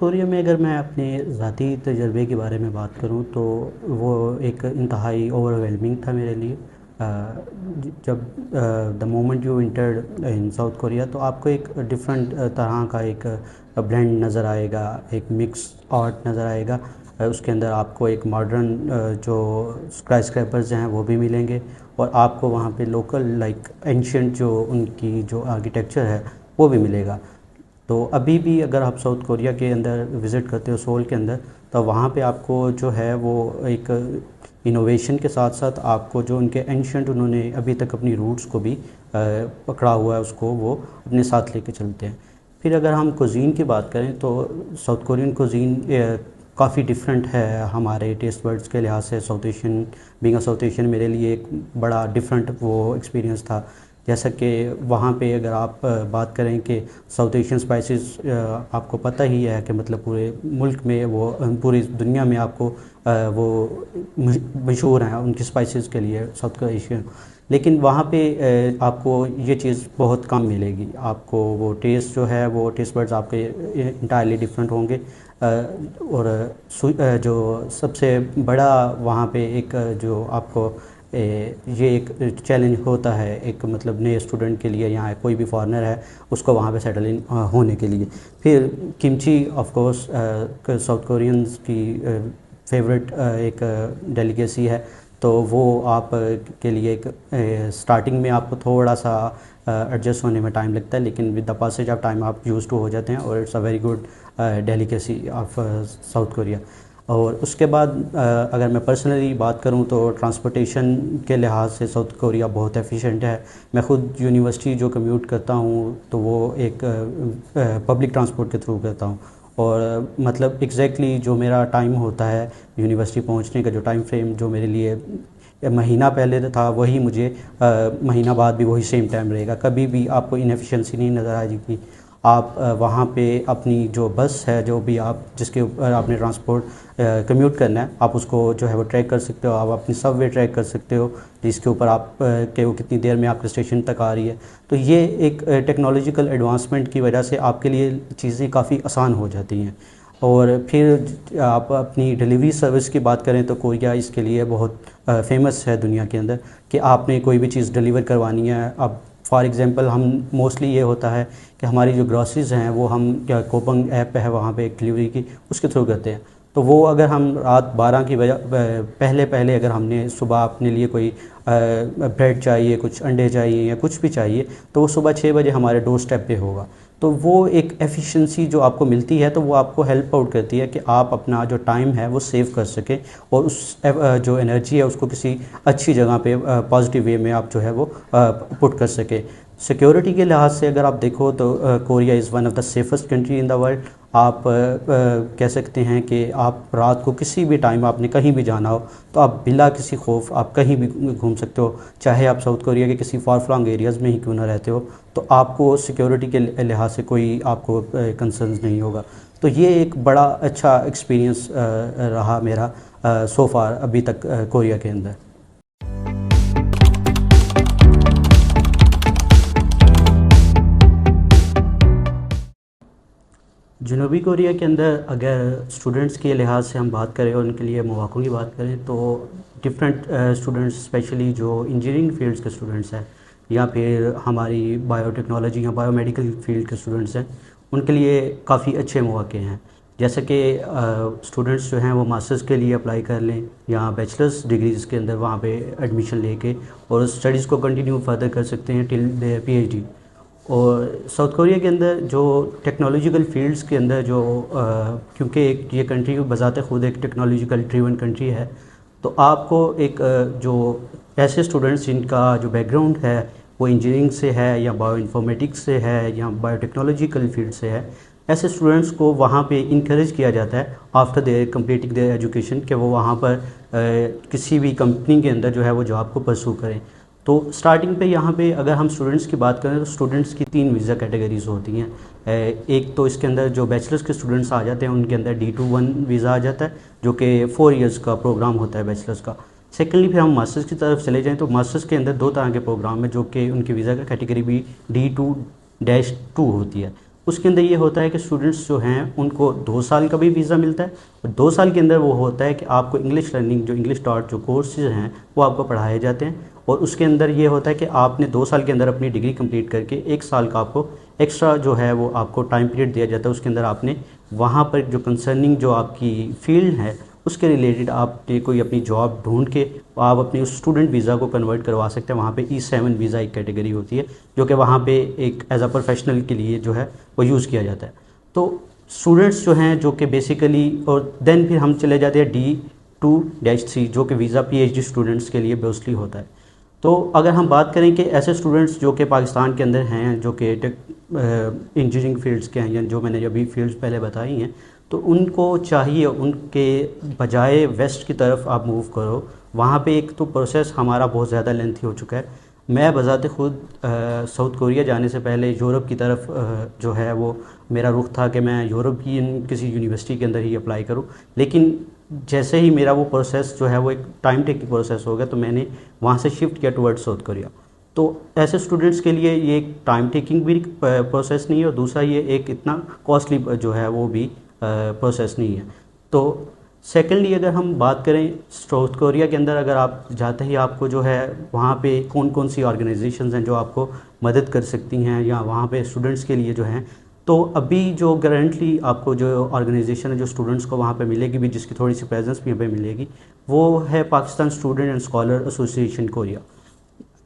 Korea میں اگر میں اپنے ذاتی تجربے کے بارے میں بات کروں تو وہ ایک انتہائی اوور ویلمنگ تھا میرے لیے. جب the moment you entered in South Korea تو آپ کو ایک ڈفرینٹ طرح کا ایک بلینڈ نظر آئے گا, ایک مکس آرٹ نظر آئے گا. اس کے اندر آپ کو ایک ماڈرن جو اسکائی اسکریپرز ہیں وہ بھی ملیں گے, اور آپ کو وہاں پہ لوکل لائک اینشینٹ جو ان کی جو آرکیٹیکچر ہے وہ بھی ملے گا. تو ابھی بھی اگر آپ ساؤتھ کوریا کے اندر وزٹ کرتے ہو سول کے اندر, تو وہاں پہ آپ کو جو ہے وہ ایک انوویشن کے ساتھ ساتھ آپ کو جو ان کے اینشینٹ انہوں نے ابھی تک اپنی روٹس کو بھی پکڑا ہوا ہے, اس کو وہ اپنے ساتھ لے کے چلتے ہیں. پھر اگر ہم کوزین کی بات کریں تو ساؤتھ کورین کوزین کافی ڈفرینٹ ہے ہمارے ٹیسٹ برڈس کے لحاظ سے. South Asian being a south Asian میرے لیے ایک بڑا ڈفرینٹ وہ ایکسپیرینس تھا. جیسا کہ وہاں پہ اگر آپ بات کریں کہ ساؤتھ ایشین اسپائسز آپ کو پتہ ہی ہے کہ مطلب پورے ملک میں وہ پوری دنیا میں آپ کو وہ مشہور ہیں ان کی اسپائسز کے لیے ساؤتھ ایشین. لیکن وہاں پہ آپ کو یہ چیز بہت کم ملے گی. آپ کو وہ ٹیسٹ جو ہے وہ ٹیسٹ برڈز آپ کے انٹائرلی ڈفرینٹ ہوں گے. اور جو سب سے بڑا وہاں پہ ایک جو آپ کو یہ ایک چیلنج ہوتا ہے ایک مطلب نئے اسٹوڈنٹ کے لیے, یہاں کوئی بھی فارنر ہے اس کو وہاں پہ سیٹل ان ہونے کے لیے. پھر کمچی آف کورس ساؤتھ کورینز کی فیوریٹ ایک ڈیلیکیسی ہے, تو وہ آپ کے لیے ایک اسٹارٹنگ میں آپ کو تھوڑا سا ایڈجسٹ ہونے میں ٹائم لگتا ہے, لیکن with the passage of time آپ یوز ٹو ہو جاتے ہیں, اور it's a very good delicacy of South Korea. اور اس کے بعد اگر میں پرسنلی بات کروں تو ٹرانسپورٹیشن کے لحاظ سے ساؤتھ کوریا بہت ایفیشینٹ ہے. میں خود یونیورسٹی جو کمیوٹ کرتا ہوں تو وہ ایک پبلک ٹرانسپورٹ کے تھرو کرتا ہوں, اور مطلب ایگزیکٹلی جو میرا ٹائم ہوتا ہے یونیورسٹی پہنچنے کا, جو ٹائم فریم جو میرے لیے مہینہ پہلے تھا وہی مجھے مہینہ بعد بھی وہی سیم ٹائم رہے گا. کبھی بھی آپ کو انیفیشنسی نہیں نظر آئے گی. آپ وہاں پہ اپنی جو بس ہے جو بھی آپ جس کے اوپر آپ نے ٹرانسپورٹ کمیوٹ کرنا ہے, آپ اس کو جو ہے وہ ٹریک کر سکتے ہو. آپ اپنی سب وے ٹریک کر سکتے ہو جس کے اوپر آپ کہ وہ کتنی دیر میں آپ کے اسٹیشن تک آ رہی ہے. تو یہ ایک ٹیکنالوجیکل ایڈوانسمنٹ کی وجہ سے آپ کے لیے چیزیں کافی آسان ہو جاتی ہیں. اور پھر آپ اپنی ڈیلیوری سروس کی بات کریں تو کوریا اس کے لیے بہت فیمس ہے دنیا کے اندر, کہ آپ نے کوئی بھی چیز ڈیلیور کروانی ہے. اب فار ایگزامپل ہم موسٹلی یہ ہوتا ہے کہ ہماری جو گراسریز ہیں وہ ہم کیا کوپنگ ایپ ہے وہاں پہ ایک ڈیلیوری کی, اس کے تھرو کرتے ہیں. تو وہ اگر ہم رات 12 کی پہلے اگر ہم نے صبح اپنے لیے کوئی بریڈ چاہیے, کچھ انڈے چاہیے یا کچھ بھی چاہیے, تو وہ صبح 6 بجے ہمارے ڈور اسٹیپ پہ ہوگا. تو وہ ایک ایفیشنسی جو آپ کو ملتی ہے تو وہ آپ کو ہیلپ آؤٹ کرتی ہے کہ آپ اپنا جو ٹائم ہے وہ سیو کر سکیں, اور اس جو انرجی ہے اس کو کسی اچھی جگہ پہ پازیٹیو وے میں آپ جو ہے وہ پٹ کر سکیں. سیکیورٹی کے لحاظ سے اگر آپ دیکھو تو Korea is one of the safest country in the world. آپ کہہ سکتے ہیں کہ آپ رات کو کسی بھی ٹائم آپ نے کہیں بھی جانا ہو تو آپ بلا کسی خوف آپ کہیں بھی گھوم سکتے ہو, چاہے آپ ساؤتھ کوریا کے کسی فار فلانگ ایریاز میں ہی کیوں نہ رہتے ہو, تو آپ کو سیکیورٹی کے لحاظ سے کوئی آپ کو کنسرنز نہیں ہوگا. تو یہ ایک بڑا اچھا ایکسپیرینس رہا میرا سو فار ابھی تک کوریا کے اندر. جنوبی کوریا کے اندر اگر اسٹوڈنٹس کے لحاظ سے ہم بات کریں اور ان کے لیے مواقع کی بات کریں تو ڈفرینٹ اسٹوڈنٹس اسپیشلی جو انجینئرنگ فیلڈس کے اسٹوڈنٹس ہیں یا پھر ہماری بایو ٹیکنالوجی یا بایو میڈیکل فیلڈ کے اسٹوڈنٹس ہیں, ان کے لیے کافی اچھے مواقع ہیں. جیسا کہ اسٹوڈنٹس جو ہیں وہ ماسٹرز کے لیے اپلائی کر لیں یا بیچلرس ڈگریز کے اندر وہاں پہ ایڈمیشن لے کے اور اسٹڈیز کو کنٹینیو فردر کر سکتے ہیں ٹل دیئر پی ایچ ڈی. اور ساؤتھ کوریا کے اندر جو ٹیکنالوجیکل فیلڈس کے اندر جو کیونکہ یہ کنٹری بذات خود ایک ٹیکنالوجیکل ڈریون کنٹری ہے, تو آپ کو ایک جو ایسے اسٹوڈنٹس جن کا جو بیک گراؤنڈ ہے وہ انجینئرنگ سے ہے یا بایو انفارمیٹکس سے ہے یا بایو ٹیکنالوجیکل فیلڈ سے ہے, ایسے اسٹوڈنٹس کو وہاں پہ انکریج کیا جاتا ہے after their completing their education کہ وہ وہاں پر کسی بھی کمپنی کے اندر جو ہے وہ جاب کو پرسو کریں. تو سٹارٹنگ پہ یہاں پہ اگر ہم اسٹوڈنٹس کی بات کریں تو اسٹوڈنٹس کی 3 ویزا کیٹیگریز ہوتی ہیں. ایک تو اس کے اندر جو بیچلرس کے اسٹوڈنٹس آ جاتے ہیں ان کے اندر D21 ویزا آ جاتا ہے جو کہ 4 ایئرس کا پروگرام ہوتا ہے بیچلرس کا. سیکنڈلی پھر ہم ماسٹرس کی طرف چلے جائیں تو ماسٹرس کے اندر 2 طرح کے پروگرام ہیں جو کہ ان کی ویزا کا کیٹیگری بھی D2-2 ہوتی ہے. اس کے اندر یہ ہوتا ہے کہ اسٹوڈنٹس جو ہیں ان کو 2 سال کا بھی ویزا ملتا ہے، اور 2 سال کے اندر وہ ہوتا ہے کہ آپ کو انگلش لرننگ جو انگلش ٹاٹ جو کورسز ہیں وہ آپ کو پڑھائے جاتے ہیں، اور اس کے اندر یہ ہوتا ہے کہ آپ نے 2 سال کے اندر اپنی ڈگری کمپلیٹ کر کے 1 سال کا آپ کو ایکسٹرا جو ہے وہ آپ کو ٹائم پیریڈ دیا جاتا ہے، اس کے اندر آپ نے وہاں پر جو کنسرننگ جو آپ کی فیلڈ ہے اس کے ریلیٹڈ آپ نے کوئی اپنی جاب ڈھونڈ کے آپ اپنی اس اسٹوڈنٹ ویزا کو کنورٹ کروا سکتے ہیں۔ وہاں پہ E7 ویزا ایک کیٹیگری ہوتی ہے جو کہ وہاں پہ ایک ایز اے پروفیشنل کے لیے جو ہے وہ یوز کیا جاتا ہے۔ تو اسٹوڈنٹس جو ہیں جو کہ بیسیکلی، اور دین پھر ہم چلے جاتے ہیں D2-3 جو کہ ویزا PhD اسٹوڈنٹس کے لیے بیسکلی ہوتا ہے۔ تو اگر ہم بات کریں کہ ایسے اسٹوڈنٹس جو کہ پاکستان کے اندر ہیں جو کہ انجینئرنگ فیلڈس کے ہیں، یا جو میں نے ابھی فیلڈس پہلے بتائی ہیں، تو ان کو چاہیے ان کے بجائے ویسٹ کی طرف آپ موو کرو۔ وہاں پہ ایک تو پروسیس ہمارا بہت زیادہ لینتھی ہو چکا ہے۔ میں بذات خود ساؤتھ کوریا جانے سے پہلے یورپ کی طرف جو ہے وہ میرا رخ تھا کہ میں یورپ کی کسی یونیورسٹی کے اندر ہی اپلائی کروں، لیکن جیسے ہی میرا وہ پروسیس جو ہے وہ ایک ٹائم ٹیکنگ پروسیس ہو گیا تو میں نے وہاں سے شفٹ کیا ٹورڈ ساؤتھ کوریا۔ تو ایسے اسٹوڈنٹس کے لیے یہ ایک ٹائم ٹیکنگ بھی پروسیس نہیں ہے، اور دوسرا یہ ایک اتنا کاسٹلی جو ہے وہ بھی پروسیس نہیں ہے۔ تو سیکنڈلی اگر ہم بات کریں ساؤتھ کوریا کے اندر، اگر آپ جاتے ہی آپ کو جو ہے وہاں پہ کون کون سی آرگنائزیشنز ہیں جو آپ کو مدد کر سکتی ہیں یا وہاں پہ اسٹوڈنٹس کے لیے جو ہیں، تو ابھی جو کرنٹلی آپ کو جو آرگنائزیشن ہے جو اسٹوڈنٹس کو وہاں پہ ملے گی بھی، جس کی تھوڑی سی پریزنس بھی یہاں پہ ملے گی، وہ ہے Pakistan student and scholar association Korea.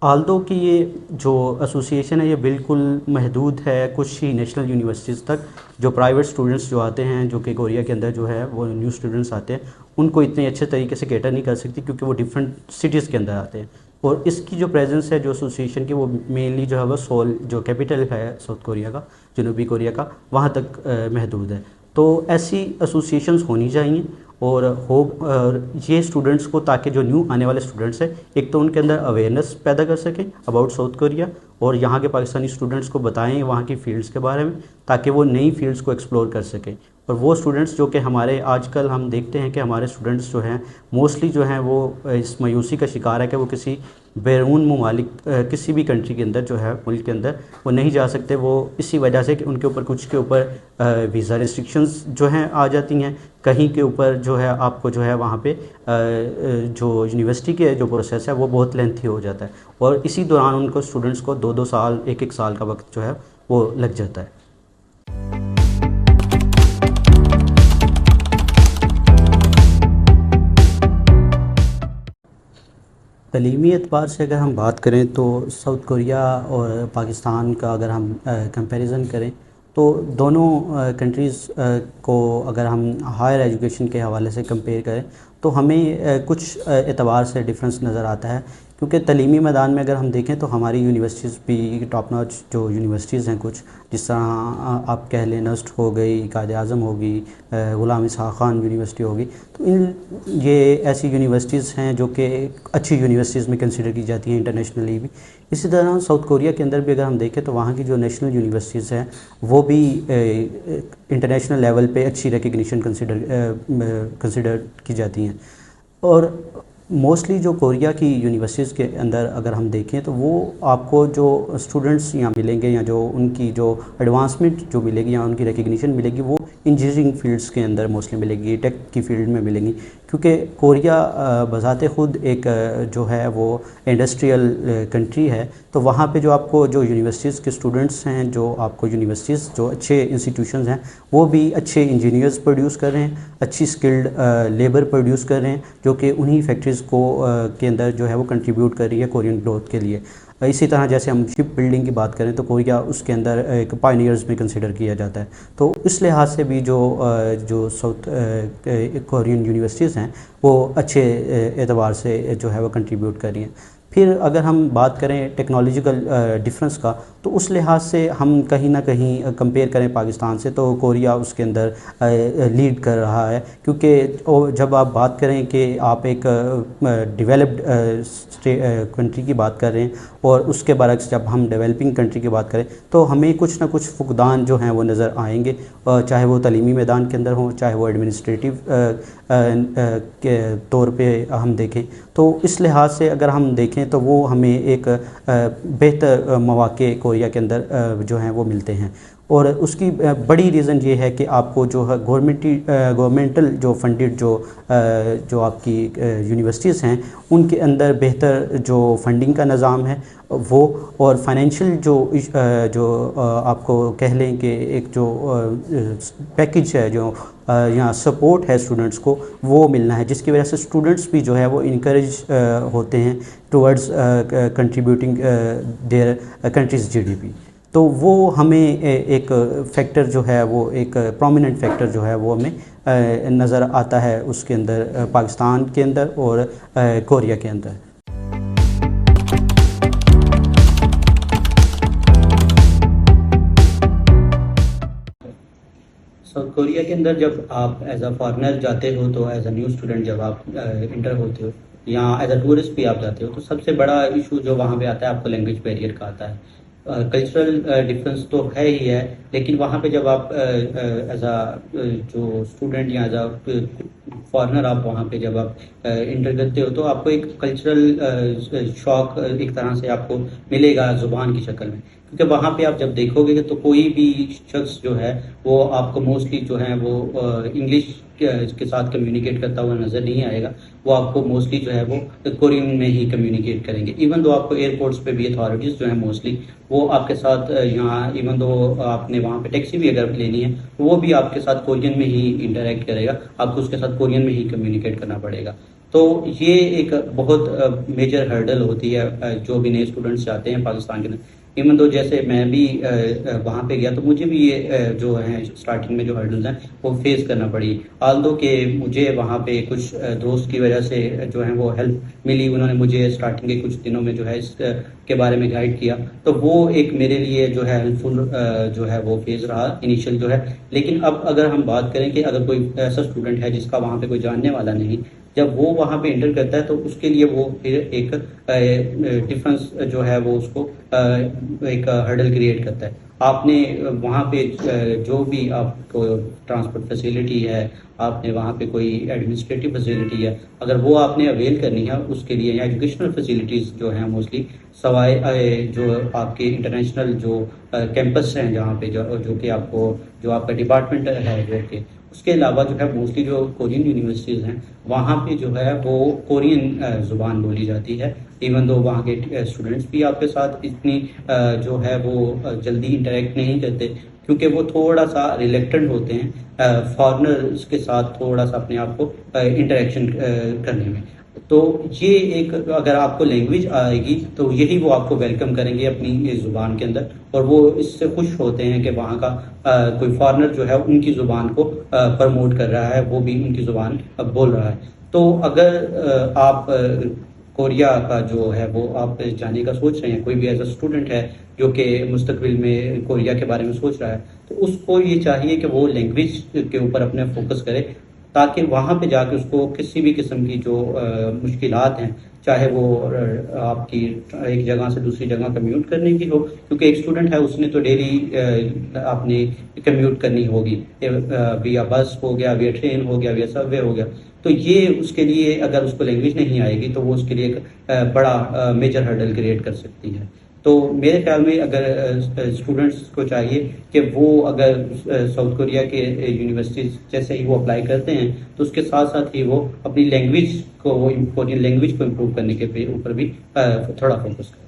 آلدو کی یہ جو ایسوسیشن ہے یہ بالکل محدود ہے کچھ ہی نیشنل یونیورسٹیز تک۔ جو پرائیویٹ اسٹوڈنٹس جو آتے ہیں جو کہ کوریا کے اندر جو ہے وہ نیو اسٹوڈنٹس آتے ہیں، ان کو اتنے اچھے طریقے سے کیٹر نہیں کر سکتی کیونکہ وہ ڈفرینٹ سٹیز کے اندر آتے ہیں، اور اس کی جو پریزنس ہے جو ایسوسیشن کی وہ مینلی جو ہے وہ سول جو کیپٹل ہے ساؤتھ کوریا کا، جنوبی کوریا کا، وہاں تک محدود ہے۔ تو ایسی ایسوسیشنز ہونی چاہیے، اور یہ اسٹوڈنٹس کو، تاکہ جو نیو آنے والے اسٹوڈنٹس ہیں ایک تو ان کے اندر اویئرنیس پیدا کر سکیں اباؤٹ ساؤتھ کوریا، اور یہاں کے پاکستانی اسٹوڈنٹس کو بتائیں وہاں کی فیلڈس کے بارے میں تاکہ وہ نئی فیلڈس کو ایکسپلور کر سکیں۔ اور وہ اسٹوڈنٹس جو کہ ہمارے آج کل ہم دیکھتے ہیں کہ ہمارے اسٹوڈنٹس جو ہیں موسٹلی جو ہیں وہ اس مایوسی کا شکار ہے کہ وہ کسی بیرون ممالک کسی بھی کنٹری کے اندر جو ہے ملک کے اندر وہ نہیں جا سکتے، وہ اسی وجہ سے کہ ان کے اوپر کچھ کے اوپر ویزا ریسٹرکشنز جو ہیں آ جاتی ہیں، کہیں کے اوپر جو ہے آپ کو جو ہے وہاں پہ جو یونیورسٹی کے جو پروسیس ہے وہ بہت لینتھی ہو جاتا ہے، اور اسی دوران ان کو اسٹوڈنٹس کو 2 سال 1 سال کا وقت جو ہے وہ لگ جاتا ہے۔ تعلیمی اعتبار سے اگر ہم بات کریں تو ساؤتھ کوریا اور پاکستان کا اگر ہم کمپیریزن کریں تو دونوں کنٹریز کو اگر ہم ہائر ایجوکیشن کے حوالے سے کمپیئر کریں تو ہمیں کچھ اعتبار سے ڈفرینس نظر آتا ہے، کیونکہ تعلیمی میدان میں اگر ہم دیکھیں تو ہماری یونیورسٹیز بھی ٹاپ ناچ جو یونیورسٹیز ہیں کچھ، جس طرح آپ کہہ لیں نسٹ ہو گئی، قائد اعظم ہوگی، غلام اسحاق خان یونیورسٹی ہوگی، تو یہ ایسی یونیورسٹیز ہیں جو کہ اچھی یونیورسٹیز میں کنسیڈر کی جاتی ہیں انٹرنیشنلی بھی۔ اسی طرح ساؤتھ کوریا کے اندر بھی اگر ہم دیکھیں تو وہاں کی جو نیشنل یونیورسٹیز ہیں وہ بھی انٹرنیشنل لیول پہ اچھی ریکگنیشن کنسیڈر کی جاتی ہیں، اور موسٹلی جو کوریا کی یونیورسٹیز کے اندر اگر ہم دیکھیں تو وہ آپ کو جو اسٹوڈنٹس یہاں ملیں گے یا جو ان کی جو ایڈوانسمنٹ جو ملے گی یا ان کی ریکگنیشن ملے گی وہ انجینئرنگ فیلڈس کے اندر موسٹلی ملے گی، ٹیک کی فیلڈ میں ملیں گی، کیونکہ کوریا بذات خود ایک جو ہے وہ انڈسٹریل کنٹری ہے، تو وہاں پہ جو آپ کو جو یونیورسٹیز کے اسٹوڈنٹس ہیں، جو آپ کو یونیورسٹیز جو اچھے انسٹیٹیوشنز ہیں وہ بھی اچھے انجینئرز پروڈیوس کر رہے ہیں، اچھی اسکلڈ لیبر پروڈیوس کر رہے ہیں، جو کہ انہی فیکٹریز کو کے اندر جو ہے وہ کنٹریبیوٹ کر رہی ہے کورین گروتھ کے لیے۔ اسی طرح جیسے ہم شپ بلڈنگ کی بات کریں تو کوریا اس کے اندر ایک پائنیئرز میں کنسیڈر کیا جاتا ہے، تو اس لحاظ سے بھی جو ساؤتھ کورین یونیورسٹیز ہیں وہ اچھے اعتبار سے جو ہے وہ کنٹریبیوٹ کر رہی ہیں۔ پھر اگر ہم بات کریں ٹیکنالوجیکل ڈفرینس کا تو اس لحاظ سے ہم کہیں نہ کہیں کمپیئر کریں پاکستان سے تو کوریا اس کے اندر لیڈ کر رہا ہے، کیونکہ جب آپ بات کریں کہ آپ ایک ڈیولپڈ کنٹری کی بات کر رہے ہیں اور اس کے برعکس جب ہم ڈیولپنگ کنٹری کی بات کریں تو ہمیں کچھ نہ کچھ فقدان جو ہیں وہ نظر آئیں گے، چاہے وہ تعلیمی میدان کے اندر ہوں، چاہے وہ ایڈمنسٹریٹو کے طور پہ ہم دیکھیں، تو اس لحاظ سے اگر ہم دیکھیں تو وہ ہمیں ایک بہتر مواقع کوریا کے اندر جو ہیں وہ ملتے ہیں۔ اور اس کی بڑی ریزن یہ ہے کہ آپ کو جو ہے گورنمنٹل جو فنڈڈ جو آپ کی یونیورسٹیز ہیں ان کے اندر بہتر جو فنڈنگ کا نظام ہے وہ، اور فائنینشیل جو آپ کو کہہ لیں کہ ایک جو پیکج ہے، جو یہاں سپورٹ ہے اسٹوڈنٹس کو، وہ ملنا ہے، جس کی وجہ سے اسٹوڈنٹس بھی جو ہے وہ انکریج ہوتے ہیں towards contributing their countries GDP. تو وہ ہمیں ایک فیکٹر جو ہے، وہ ایک پرومیننٹ فیکٹر جو ہے وہ ہمیں نظر آتا ہے اس کے اندر، پاکستان کے اندر اور کوریا کے اندر. ساؤتھ کوریا کے اندر جب آپ ایز اے فارنر جاتے ہو، تو ایز اے نیو اسٹوڈنٹ جب آپ انٹر ہوتے ہو یا ایز اے ٹورسٹ بھی آپ جاتے ہو، تو سب سے بڑا ایشو جو وہاں پہ آتا ہے آپ کو لینگویج بیریئر کا آتا ہے. کلچرل ڈفرینس تو ہے ہی ہے، لیکن وہاں پہ جب آپ ایز اے جو اسٹوڈنٹ یا ایز اے فارنر آپ وہاں پہ جب آپ انٹر کرتے ہو، تو آپ کو ایک کلچرل شاک ایک طرح سے آپ کو ملے گا زبان کی شکل میں. کیونکہ وہاں پہ آپ جب دیکھو گے تو کوئی بھی شخص جو ہے وہ آپ کو موسٹلی جو ہے وہ انگلش کے ساتھ کمیونیکیٹ کرتا ہوا نظر نہیں آئے گا. وہ آپ کو موسٹلی جو ہے وہ کورین میں ہی کمیونیکیٹ کریں گے. ایون دو آپ کو ایئرپورٹس پہ بھی اتھارٹیز جو ہیں موسٹلی وہ آپ کے ساتھ یہاں، ایون دو آپ نے وہاں پہ ٹیکسی بھی اگر لینی ہے وہ بھی آپ کے ساتھ کورین میں ہی انٹریکٹ کرے گا، آپ کو اس کے ساتھ کورین میں ہی کمیونیکیٹ کرنا پڑے گا. تو یہ ایک بہت میجر ہرڈل ہوتی ہے جو بھی نئے اسٹوڈنٹس جاتے ہیں پاکستان کے اندر. ایون دو جیسے میں بھی وہاں پہ گیا تو مجھے بھی یہ جو ہیں اسٹارٹنگ میں جو ہرڈلز ہیں وہ فیس کرنا پڑی. آلدو کہ مجھے وہاں پہ کچھ دوست کی وجہ سے جو ہیں وہ ہیلپ ملی، انہوں نے مجھے اسٹارٹنگ کے کچھ دنوں میں جو ہے اس کے بارے میں گائیڈ کیا، تو وہ ایک میرے لیے جو ہے ہیلپ فل جو ہے وہ فیز رہا انیشیل جو ہے. لیکن اب اگر ہم بات کریں کہ اگر کوئی ایسا اسٹوڈنٹ ہے جس کا وہاں پہ کوئی جاننے والا نہیں، جب وہ وہاں پہ انٹر کرتا ہے تو اس کے لیے وہ پھر ایک ڈفرنس جو ہے وہ اس کو ایک ہرڈل کریٹ کرتا ہے. آپ نے وہاں پہ جو بھی آپ کو ٹرانسپورٹ فیسیلٹی ہے، آپ نے وہاں پہ کوئی ایڈمنسٹریٹو فیسیلٹی ہے، اگر وہ آپ نے اویل کرنی ہے اس کے لیے، یا ایجوکیشنل فیسیلٹیز جو ہیں موسٹلی سوائے جو آپ کے انٹرنیشنل جو کیمپس ہیں جہاں پہ جو کہ آپ کو جو آپ کا ڈپارٹمنٹ ہے جو کہ اس کے علاوہ جو ہے موسٹلی جو کورین یونیورسٹیز ہیں وہاں پہ جو ہے وہ کورین زبان بولی جاتی ہے. ایون دو وہاں کے اسٹوڈنٹس بھی آپ کے ساتھ اتنی جو ہے وہ جلدی انٹریکٹ نہیں کرتے، کیونکہ وہ تھوڑا سا ریلیکٹنٹ ہوتے ہیں فارنرز کے ساتھ تھوڑا سا اپنے آپ کو انٹریکشن کرنے میں. تو یہ ایک اگر آپ کو لینگویج آئے گی تو یہی وہ آپ کو ویلکم کریں گے اپنی زبان کے اندر، اور وہ اس سے خوش ہوتے ہیں کہ وہاں کا کوئی فارنر جو ہے ان کی زبان کو پروموٹ کر رہا ہے، وہ بھی ان کی زبان بول رہا ہے. تو اگر آپ کوریا کا جو ہے وہ آپ جانے کا سوچ رہے ہیں، کوئی بھی ایز اے اسٹوڈنٹ ہے جو کہ مستقبل میں کوریا کے بارے میں سوچ رہا ہے، تو اس کو یہ چاہیے کہ وہ لینگویج کے اوپر اپنے فوکس کرے، تاکہ وہاں پہ جا کے اس کو کسی بھی قسم کی جو مشکلات ہیں، چاہے وہ آپ کی ایک جگہ سے دوسری جگہ کمیوٹ کرنے کی ہو، کیونکہ ایک اسٹوڈنٹ ہے اس نے تو ڈیلی آپ نے کمیوٹ کرنی ہوگی، ویا بس ہو گیا، ویا ٹرین ہو گیا، ویا سب وے ہو گیا. تو یہ اس کے لیے اگر اس کو لینگویج نہیں آئے گی تو وہ اس کے لیے ایک بڑا میجر ہرڈل کریٹ کر سکتی ہے. تو میرے خیال میں اگر اسٹوڈنٹس کو چاہیے کہ وہ اگر ساؤتھ کوریا کے یونیورسٹیز جیسے ہی وہ اپلائی کرتے ہیں تو اس کے ساتھ ساتھ ہی وہ اپنی لینگویج کو، کورین لینگویج کو امپروو کرنے کے اوپر بھی تھوڑا فوکس کریں.